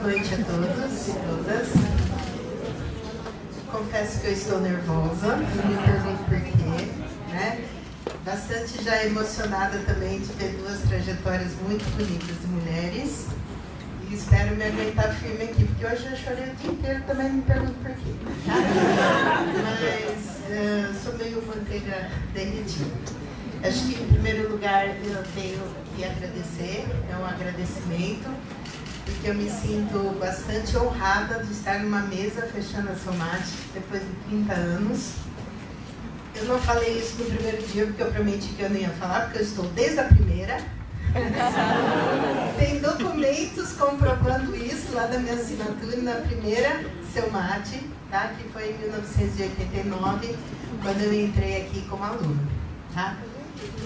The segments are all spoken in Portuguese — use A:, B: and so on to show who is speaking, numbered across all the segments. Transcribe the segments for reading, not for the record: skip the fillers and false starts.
A: noite a todos e todas. Confesso que eu estou nervosa, não me pergunto por quê, né? Bastante já emocionada também de ver duas trajetórias muito bonitas de mulheres. E espero me aguentar firme aqui, porque hoje eu chorei o dia inteiro, também não me pergunto por quê. Mas sou meio manteiga derretida. Acho que, em primeiro lugar, eu tenho que agradecer, é um agradecimento, porque eu me sinto bastante honrada de estar numa mesa fechando a Somate depois de 30 anos. Eu não falei isso no primeiro dia, porque eu prometi que eu não ia falar, porque eu estou desde a primeira. Tem documentos comprovando isso lá da minha assinatura na primeira Somate, tá? Que foi em 1989, quando eu entrei aqui como aluna. Tá?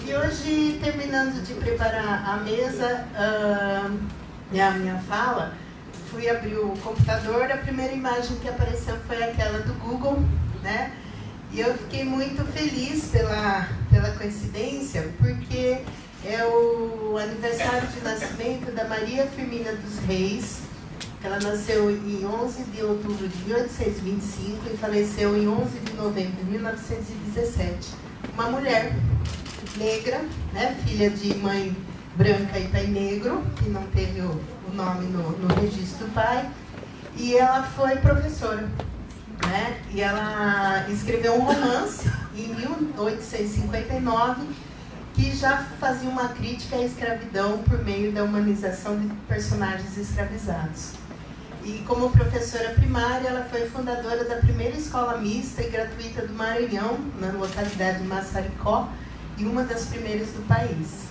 A: E hoje, terminando de preparar a mesa, a minha fala, fui abrir o computador, a primeira imagem que apareceu foi aquela do Google, né? E eu fiquei muito feliz pela coincidência, porque é o aniversário de nascimento da Maria Firmina dos Reis, que ela nasceu em 11 de outubro de 1825 e faleceu em 11 de novembro de 1917. Uma mulher negra, né, filha de mãe branca e pai negro, que não teve o nome no registro do pai, e ela foi professora, né, e ela escreveu um romance em 1859 que já fazia uma crítica à escravidão por meio da humanização de personagens escravizados. E como professora primária, ela foi fundadora da primeira escola mista e gratuita do Maranhão, na localidade de Massaricó, e uma das primeiras do país.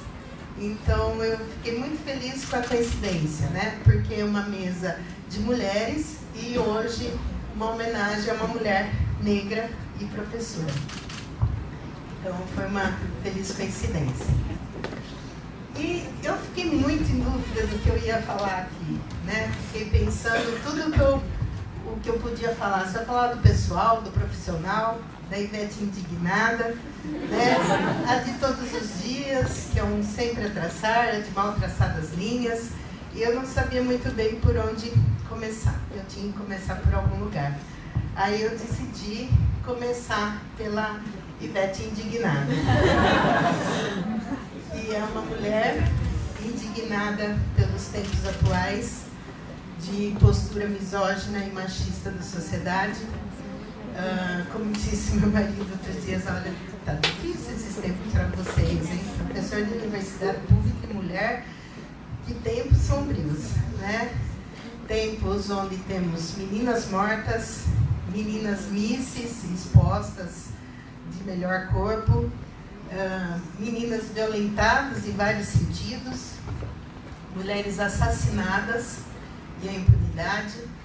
A: Então, eu fiquei muito feliz com a coincidência, né? Porque é uma mesa de mulheres e hoje uma homenagem a uma mulher negra e professora. Então, foi uma feliz coincidência. E eu fiquei muito em dúvida do que eu ia falar aqui, né? Fiquei pensando tudo o que eu podia falar. Se eu falar do pessoal, do profissional, da Ivete indignada, né? A de todos os dias, que é um sempre a traçar, a de mal traçadas linhas, e eu não sabia muito bem por onde começar. Eu tinha que começar por algum lugar. Aí eu decidi começar pela Ivete indignada. E é uma mulher indignada pelos tempos atuais de postura misógina e machista da sociedade. Como disse meu marido outros dias, olha, tá difícil esses tempos para vocês, hein? Professor de universidade pública e mulher, que tempos sombrios, né? Tempos onde temos meninas mortas, meninas misses expostas de melhor corpo, meninas violentadas em vários sentidos, mulheres assassinadas e a impunidade.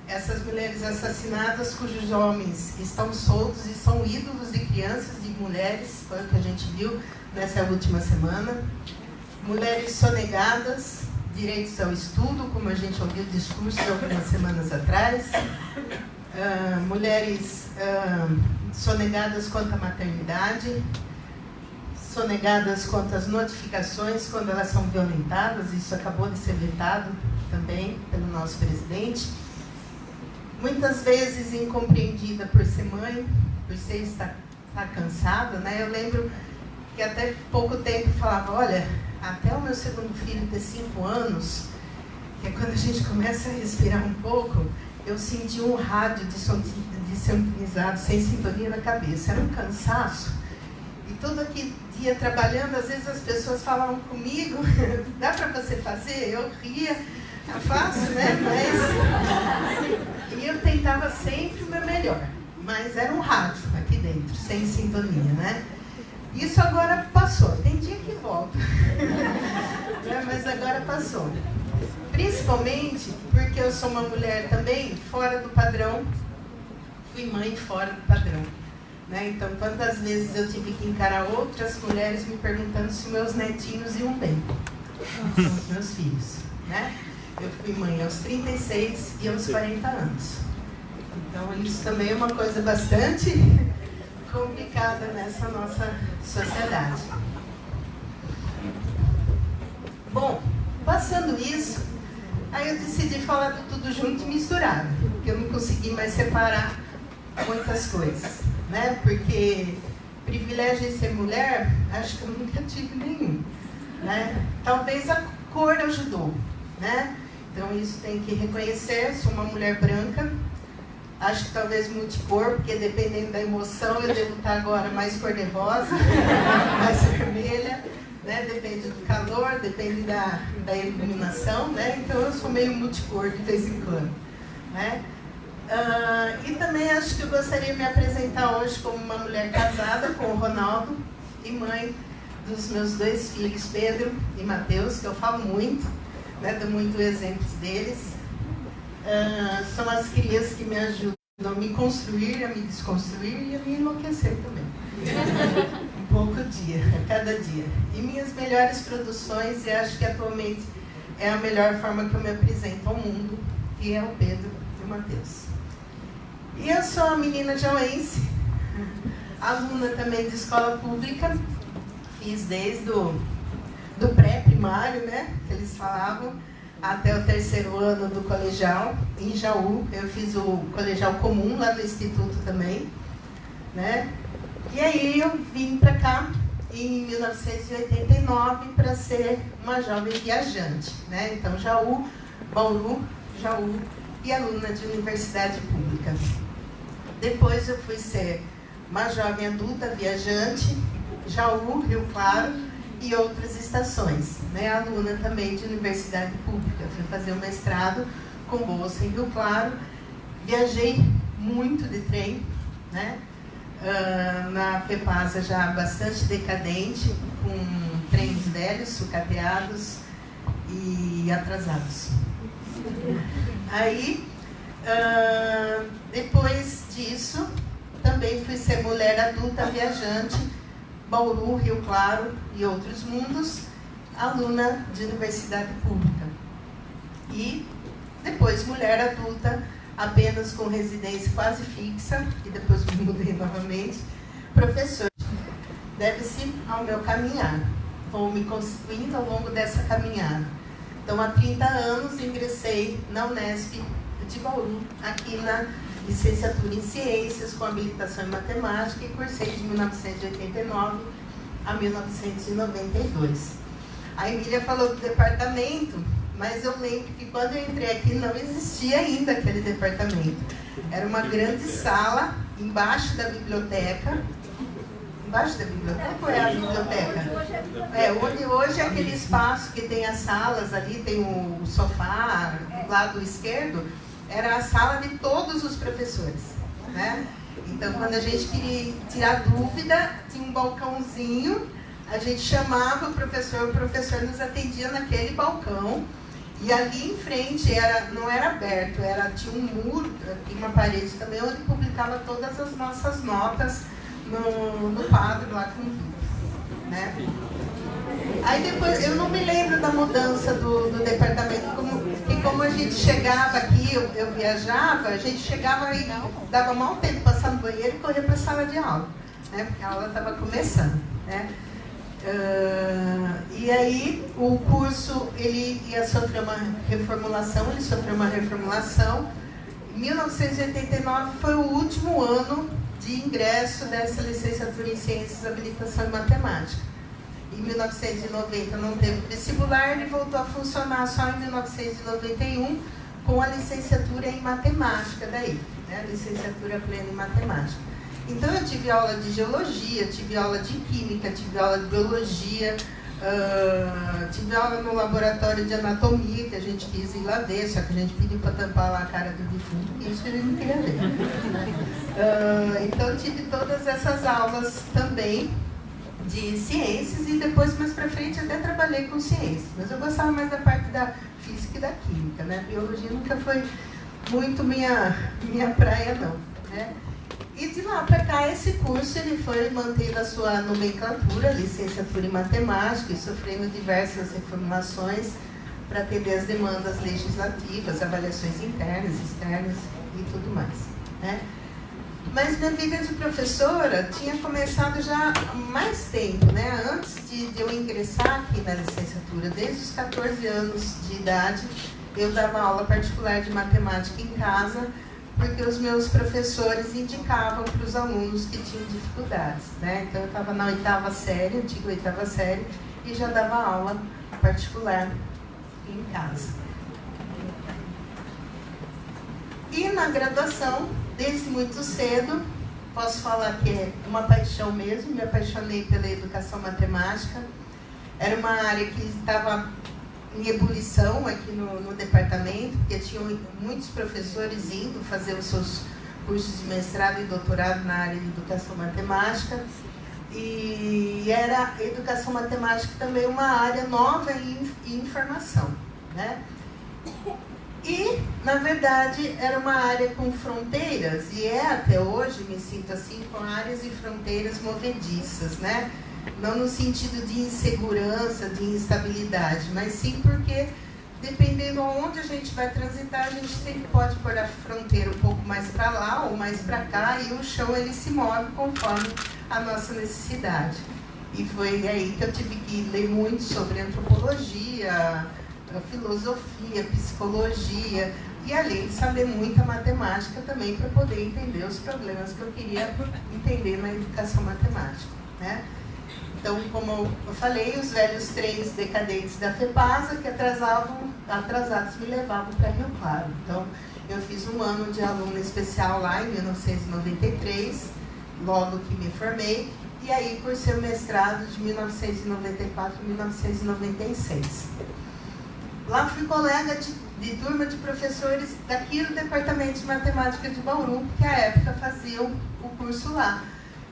A: Essas mulheres assassinadas cujos homens estão soltos e são ídolos de crianças e mulheres, foi o que a gente viu nessa última semana. Mulheres sonegadas, direitos ao estudo, como a gente ouviu discursos algumas semanas atrás. Mulheres sonegadas quanto à maternidade, sonegadas quanto às notificações quando elas são violentadas. Isso acabou de ser vetado também pelo nosso presidente. Muitas vezes incompreendida por ser mãe, por ser estar cansada, né? Eu lembro que até pouco tempo falava, olha, até o meu segundo filho ter 5 anos, que é quando a gente começa a respirar um pouco, eu senti um rádio sintonizado, sem sintonia na cabeça. Era um cansaço. E todo aquele dia trabalhando, às vezes as pessoas falavam comigo, dá para você fazer? Eu ria. É fácil, né? E eu tentava sempre o meu melhor. Mas era um rádio aqui dentro, sem sintonia, né? Isso agora passou. Tem dia que volta. Mas agora passou. Principalmente porque eu sou uma mulher também fora do padrão. Fui mãe fora do padrão. Né? Então, quantas vezes eu tive que encarar outras mulheres me perguntando se meus netinhos iam bem. São os meus filhos, né? Eu fui mãe aos 36 e aos 40 anos. Então, isso também é uma coisa bastante complicada nessa nossa sociedade. Bom, passando isso, Aí eu decidi falar do tudo junto e misturado, porque eu não consegui mais separar muitas coisas, né? Porque privilégio em ser mulher, acho que eu nunca tive nenhum, né? Talvez a cor ajudou, né? Então isso tem que reconhecer, sou uma mulher branca, acho que talvez multicor, porque dependendo da emoção eu devo estar agora mais cor-de-rosa, mais vermelha, né? Depende do calor, depende da iluminação, né? Então eu sou meio multicor de vez em quando, né? E também acho que eu gostaria de me apresentar hoje como uma mulher casada com o Ronaldo e mãe dos meus 2 filhos, Pedro e Mateus, que eu falo muito, né? Dou muito exemplos deles. São as crias que me ajudam a me construir, a me desconstruir e a me enlouquecer também. Um pouco dia, a cada dia. E minhas melhores produções, e acho que atualmente é a melhor forma que eu me apresento ao mundo, que é o Pedro e o Mateus. E eu sou uma menina jauense, aluna também de escola pública, fiz desde do pré-primário, né, que eles falavam, até o 3º ano do colegial, em Jaú. Eu fiz o colegial comum lá no Instituto também, né? E aí eu vim para cá em 1989 para ser uma jovem viajante, né? Então Jaú, Bauru, Jaú e aluna de universidade pública. Depois eu fui ser uma jovem adulta viajante, Jaú, Rio Claro e outras estações, né? Aluna também de universidade pública. Fui fazer o mestrado com bolsa em Rio Claro. Viajei muito de trem, né? Na FEPASA já bastante decadente, com trens velhos, sucateados e atrasados. Aí, depois disso, também fui ser mulher adulta viajante, Bauru, Rio Claro e outros mundos, aluna de universidade pública. E depois mulher adulta, apenas com residência quase fixa, e depois me mudei novamente, professor. Deve-se ao meu caminhar. Vou me constituindo ao longo dessa caminhada. Então, há 30 anos, ingressei na Unesp de Bauru, aqui na licenciatura em Ciências, com habilitação em Matemática, e cursei de 1989 a 1992. A Emília falou do departamento, mas eu lembro que quando eu entrei aqui não existia ainda aquele departamento. Era uma grande sala embaixo da biblioteca. Embaixo da biblioteca ou é a biblioteca? Onde hoje é aquele espaço que tem as salas ali, tem o sofá do lado esquerdo, era a sala de todos os professores, né? Então, quando a gente queria tirar dúvida, tinha um balcãozinho, a gente chamava o professor nos atendia naquele balcão. E ali em frente não era aberto, tinha um muro, tinha uma parede também, onde publicava todas as nossas notas no quadro lá com tudo, né? Aí depois, eu não me lembro da mudança do departamento, como a gente chegava aqui, eu viajava, a gente chegava e dava mau tempo passar no banheiro e correr para a sala de aula, né? Porque a aula estava começando, né? E aí o curso ele ia sofrer uma reformulação, Em 1989 foi o último ano de ingresso dessa licenciatura em Ciências, Habilitação e Matemática. Em 1990 não teve vestibular, ele voltou a funcionar só em 1991 com a licenciatura em Matemática daí, né? Licenciatura plena em Matemática. Então eu tive aula de Geologia, tive aula de Química, tive aula de Biologia, tive aula no laboratório de Anatomia, que a gente quis ir lá ver, só que a gente pediu para tampar lá a cara do defunto, e isso a gente não queria ver. Então tive todas essas aulas também de ciências e depois, mais para frente, até trabalhei com ciências. Mas eu gostava mais da parte da física e da química, né? Biologia nunca foi muito minha praia, não, né? E de lá para cá, esse curso ele foi mantendo a sua nomenclatura, licenciatura em matemática, e sofrendo diversas reformulações para atender as demandas legislativas, avaliações internas, externas e tudo mais, né? Mas minha vida de professora tinha começado já há mais tempo, né? Antes de eu ingressar aqui na licenciatura, desde os 14 anos de idade, eu dava aula particular de matemática em casa, porque os meus professores indicavam para os alunos que tinham dificuldades, né? Então eu estava na 8ª série, antiga 8ª série, e já dava aula particular em casa. E na graduação, desde muito cedo, posso falar que é uma paixão mesmo, me apaixonei pela educação matemática. Era uma área que estava em ebulição aqui no departamento, porque tinham muitos professores indo fazer os seus cursos de mestrado e doutorado na área de educação matemática. E era educação matemática também uma área nova em informação, né? E, na verdade, era uma área com fronteiras, e é até hoje, me sinto assim, com áreas e fronteiras movediças, né? Não no sentido de insegurança, de instabilidade, mas sim porque, dependendo de onde a gente vai transitar, a gente sempre pode pôr a fronteira um pouco mais para lá ou mais para cá, e o chão ele se move conforme a nossa necessidade. E foi aí que eu tive que ler muito sobre antropologia, filosofia, psicologia, e além de saber muita matemática também para poder entender os problemas que eu queria entender na educação matemática, né? Então, como eu falei, os velhos trens decadentes da FEPASA, que atrasados me levavam para Rio Claro. Então, eu fiz um ano de aluna especial lá em 1993, logo que me formei, e aí cursei o mestrado de 1994 a 1996. Lá fui colega de turma de professores daqui do Departamento de Matemática de Bauru, que à época faziam o curso lá.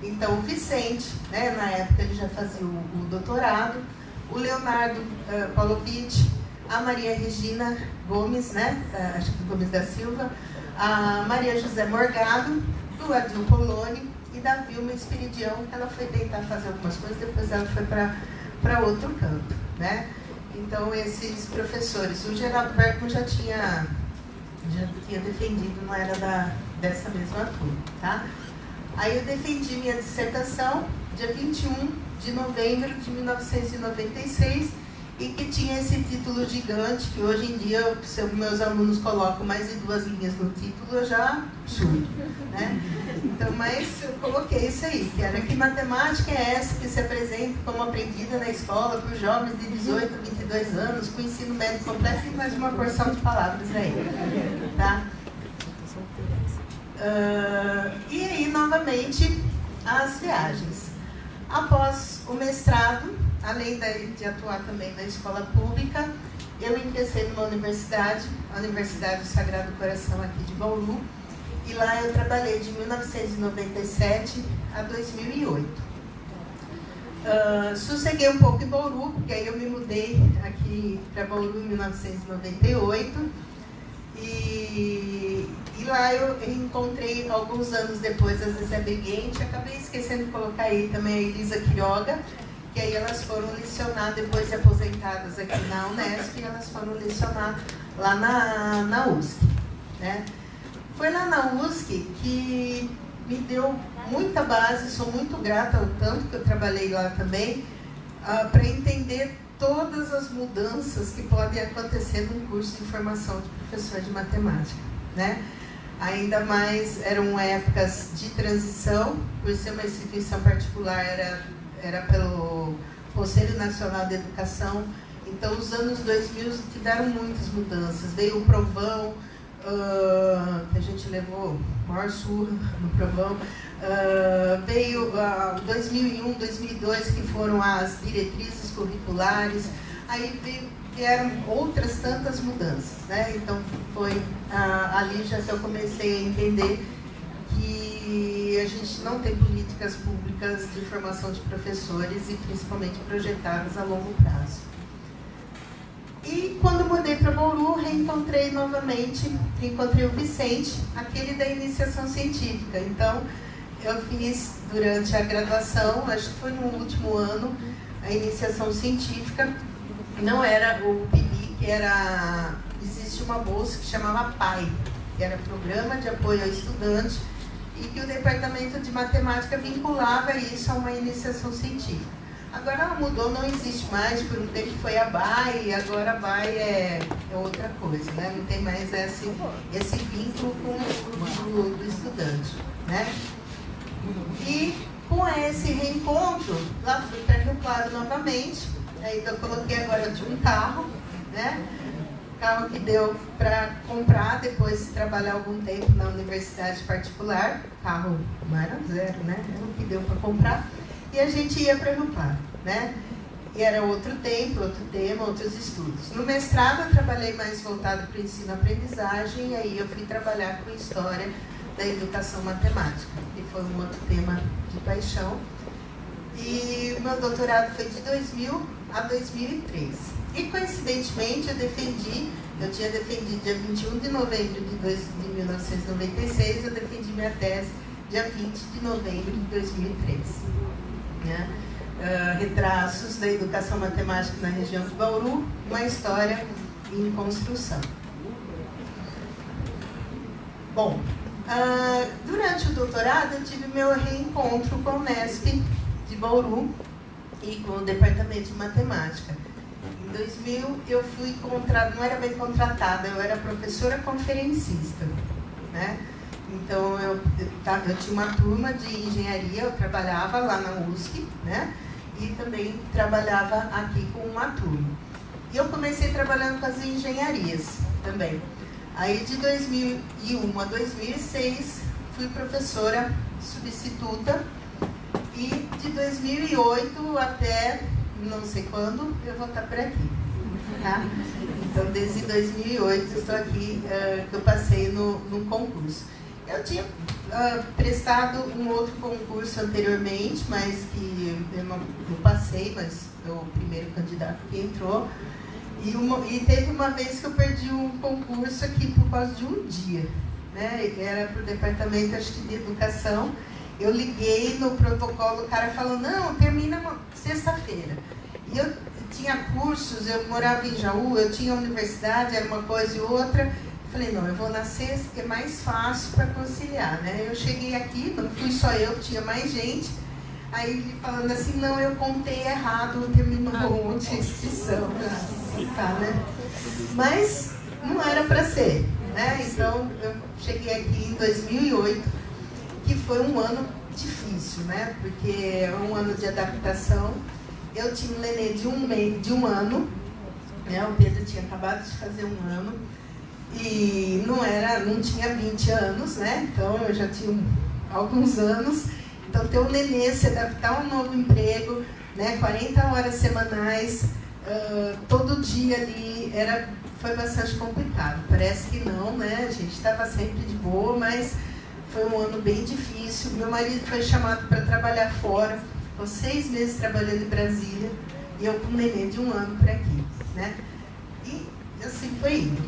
A: Então, o Vicente, né, na época ele já fazia o doutorado, o Leonardo Paulovitch, a Maria Regina Gomes, né, acho que Gomes da Silva, a Maria José Morgado, do Adil Poloni e da Vilma Espiridião, que ela foi tentar fazer algumas coisas, depois ela foi para outro campo, né? Então, esses professores, o Geraldo Bergman já tinha defendido, não era dessa mesma turma, tá? Aí eu defendi minha dissertação, dia 21 de novembro de 1996, e que tinha esse título gigante, que hoje em dia, se meus alunos colocam mais de 2 linhas no título, eu já surdo, né? Então, mas eu coloquei isso aí, que era que matemática é essa que se apresenta como aprendida na escola para os jovens de 18 a 22 anos, com ensino médio completo e mais uma porção de palavras aí, tá? E aí, novamente, as viagens. Após o mestrado, além de atuar também na escola pública, eu ingressei numa universidade, a Universidade do Sagrado Coração aqui de Bauru, e lá eu trabalhei de 1997 a 2008. Sosseguei um pouco em Bauru, porque aí eu me mudei aqui para Bauru em 1998, e lá eu encontrei, alguns anos depois, a Zezé Beguente. Acabei esquecendo de colocar aí também a Elisa Quiroga, que aí elas foram lecionar, depois de aposentadas aqui na Unesp, e elas foram lecionar lá na USC, né? Foi lá na USC que me deu muita base, sou muito grata ao tanto que eu trabalhei lá também, para entender todas as mudanças que podem acontecer num curso de formação de professor de matemática, né? Ainda mais eram épocas de transição, por ser uma instituição particular, era pelo Conselho Nacional de Educação. Então, os anos 2000 tiveram muitas mudanças. Veio o Provão, que a gente levou maior surra no Provão. Veio 2001, 2002, que foram as diretrizes curriculares. Aí vieram outras tantas mudanças, né? Então, foi ali já que eu comecei a entender que a gente não tem políticas públicas de formação de professores e principalmente projetadas a longo prazo. E quando mudei para Bauru, reencontrei o Vicente, aquele da iniciação científica. Então, eu fiz durante a graduação, acho que foi no último ano, a iniciação científica. Não era o PIBI, existe uma bolsa que chamava PAI, que era Programa de Apoio ao Estudante, e que o Departamento de Matemática vinculava isso a uma iniciação científica. Agora ela mudou, não existe mais, por um tempo foi a BAE, e agora a BAE é outra coisa, né? Não tem mais esse vínculo com o do estudante, né? E com esse reencontro, lá fui para Rio Claro novamente, aí eu coloquei agora de um carro, né? Carro que deu para comprar depois de trabalhar algum tempo na universidade particular, carro não era zero, né? Era o que deu para comprar. E a gente ia para Rio Claro, né? E era outro tempo, outro tema, outros estudos. No mestrado eu trabalhei mais voltado para o ensino-aprendizagem, e aí eu fui trabalhar com história da educação matemática, que foi um outro tema de paixão. E o meu doutorado foi de 2000 a 2003. E coincidentemente eu tinha defendido dia 21 de novembro de 1996, eu defendi minha tese dia 20 de novembro de 2003. Né? Retraços da educação matemática na região de Bauru, uma história em construção. Bom, durante o doutorado eu tive meu reencontro com o Unesp de Bauru e com o departamento de matemática. Em 2000 eu fui não era bem contratada, eu era professora conferencista, né? Então, eu tinha uma turma de engenharia, eu trabalhava lá na USP, né? E também trabalhava aqui com uma turma. E eu comecei trabalhando com as engenharias também. Aí, de 2001 a 2006, fui professora substituta. E de 2008 até não sei quando, eu vou estar por aqui. Tá? Então, desde 2008, eu estou aqui, que eu passei num concurso. Eu tinha prestado um outro concurso anteriormente, mas que eu passei, mas eu o primeiro candidato que entrou. E teve uma vez que eu perdi um concurso aqui por causa de um dia, né? Era para o departamento, acho que de educação. Eu liguei no protocolo, o cara falou, não, termina sexta-feira. E eu tinha cursos, eu morava em Jaú, eu tinha universidade, era uma coisa e outra. Falei, não, eu vou na sexta, que é mais fácil para conciliar, né? Eu cheguei aqui, não fui só eu, tinha mais gente. Aí ele falando assim, não, eu contei errado, terminou um monte de extinção. Tá, né? Mas não era para ser, né? Então, eu cheguei aqui em 2008, que foi um ano difícil, né? Porque é um ano de adaptação. Eu tinha um nenê de um ano, né? O Pedro tinha acabado de fazer um ano. E não tinha 20 anos, né? Então eu já tinha alguns anos. Então ter um nenê, se adaptar a um novo emprego, né? 40 horas semanais, todo dia ali, foi bastante complicado. Parece que não, né? A gente estava sempre de boa, mas foi um ano bem difícil. Meu marido foi chamado para trabalhar fora, ficou 6 meses trabalhando em Brasília, e eu com um nenê de um ano por aqui, né? Assim foi indo.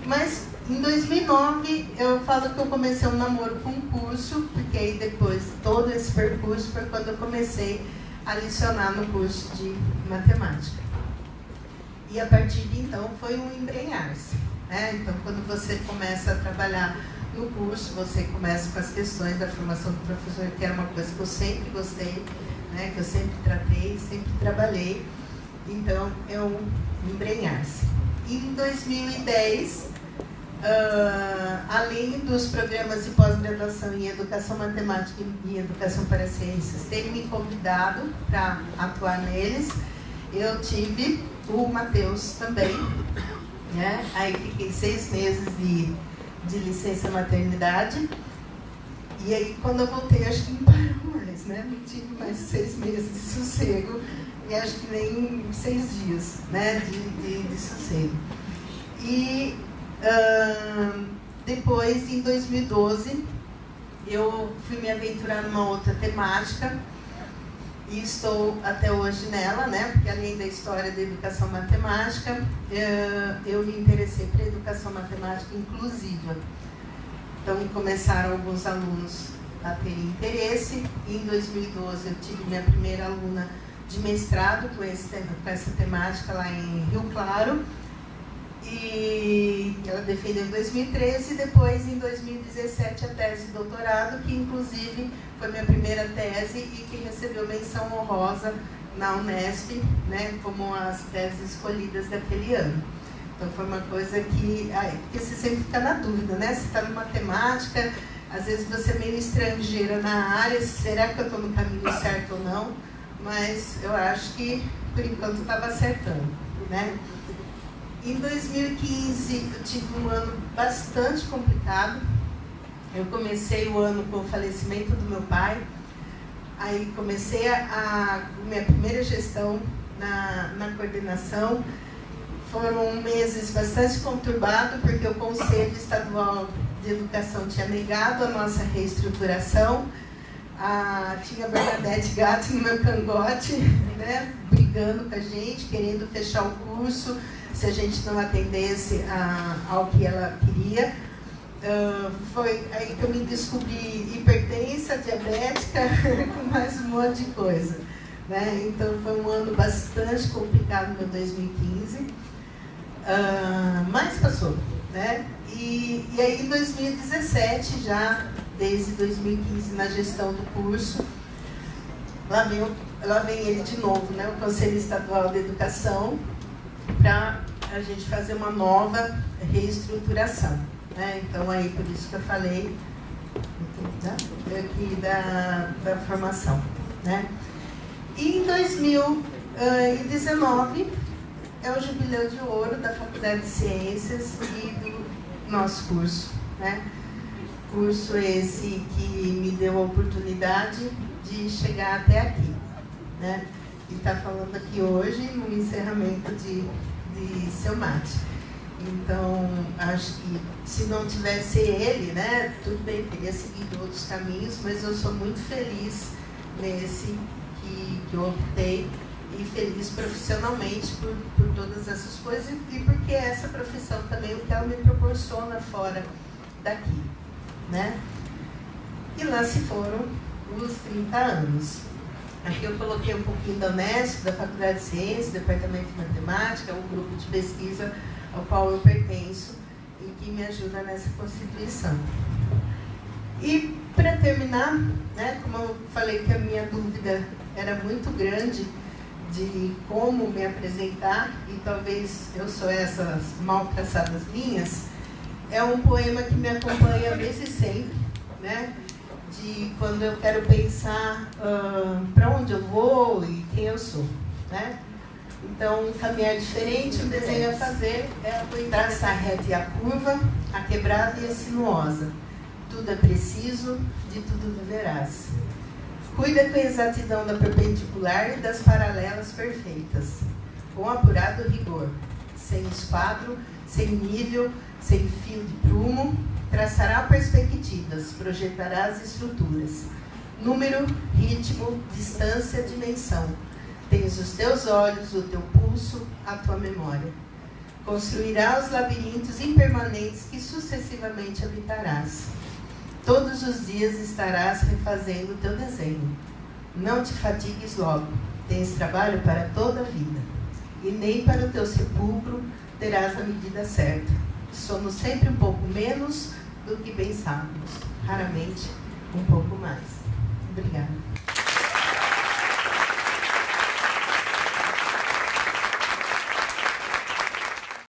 A: Mas em 2009 eu falo que eu comecei um namoro com um curso, porque aí depois de todo esse percurso foi quando eu comecei a lecionar no curso de matemática. E a partir de então foi um embrenhar-se, né? Então quando você começa a trabalhar no curso, você começa com as questões da formação do professor, que era uma coisa que eu sempre gostei, né? Que eu sempre tratei, sempre trabalhei. Então é um embrenhar-se. Em 2010, além dos programas de pós-graduação em Educação Matemática e Educação para as Ciências terem me convidado para atuar neles, eu tive o Matheus também, né? Aí fiquei 6 meses de licença maternidade, e aí quando eu voltei, acho que não parou mais, né? Não tive mais 6 meses de sossego, e acho que nem 6 dias, né, de sossego. E depois, em 2012, eu fui me aventurar numa outra temática e estou até hoje nela, né, porque além da história da educação matemática, eu me interessei para a educação matemática inclusiva. Então, começaram alguns alunos a terem interesse, e em 2012 eu tive minha primeira aluna de mestrado com essa temática lá em Rio Claro, e ela defendeu em 2013 e depois em 2017 a tese de doutorado, que inclusive foi minha primeira tese e que recebeu menção honrosa na Unesp, né, como as teses escolhidas daquele ano. Então foi uma coisa que, porque você sempre fica na dúvida, né? Você está numa temática, às vezes você é meio estrangeira na área, será que eu estou no caminho certo ou não? Mas eu acho que, por enquanto, estava acertando, né? Em 2015, eu tive um ano bastante complicado. Eu comecei o ano com o falecimento do meu pai. Aí comecei a minha primeira gestão na coordenação. Foram meses bastante conturbados, porque o Conselho Estadual de Educação tinha negado a nossa reestruturação. Tinha a Bernadette Gato no meu cangote, né, brigando com a gente, querendo fechar o curso se a gente não atendesse ao que ela queria. Foi aí que eu me descobri hipertensa, diabética, com mais um monte de coisa, né? Então foi um ano bastante complicado no 2015, mas passou, né? E aí em 2017, já desde 2015 na gestão do curso, lá vem ele de novo, né? O Conselho Estadual de Educação, para a gente fazer uma nova reestruturação, né? Então aí por isso que eu falei aqui da formação, né? E em 2019 é o jubileu de ouro da Faculdade de Ciências e do nosso curso, né? Curso esse que me deu a oportunidade de chegar até aqui, né? E estar falando aqui hoje no encerramento de Seu Mate. Então, acho que se não tivesse ele, né, tudo bem, teria seguido outros caminhos, mas eu sou muito feliz nesse que eu optei e feliz profissionalmente por todas essas coisas e porque essa profissão também, o que ela me proporciona fora daqui, né? E lá se foram os 30 anos. Aqui eu coloquei um pouquinho da Unesp, da Faculdade de Ciências, Departamento de Matemática, um grupo de pesquisa ao qual eu pertenço e que me ajuda nessa constituição. E para terminar, né, como eu falei que a minha dúvida era muito grande de como me apresentar, e talvez eu sou essas mal traçadas linhas, é um poema que me acompanha desde sempre, né? De quando eu quero pensar para onde eu vou e quem eu sou, né? Então, um caminhar diferente, um desenho a fazer é traçar a reta e a curva, a quebrada e a sinuosa. Tudo é preciso, de tudo deverás. Cuida com a exatidão da perpendicular e das paralelas perfeitas, com apurado rigor, sem esquadro, sem nível, sem fio de prumo, traçará perspectivas, projetarás estruturas. Número, ritmo, distância, dimensão. Tens os teus olhos, o teu pulso, a tua memória. Construirá os labirintos impermanentes que sucessivamente habitarás. Todos os dias estarás refazendo o teu desenho. Não te fatigues logo, tens trabalho para toda a vida. E nem para o teu sepulcro terás a medida certa. Somos sempre um pouco menos do que bem sabemos, raramente um pouco mais. Obrigada.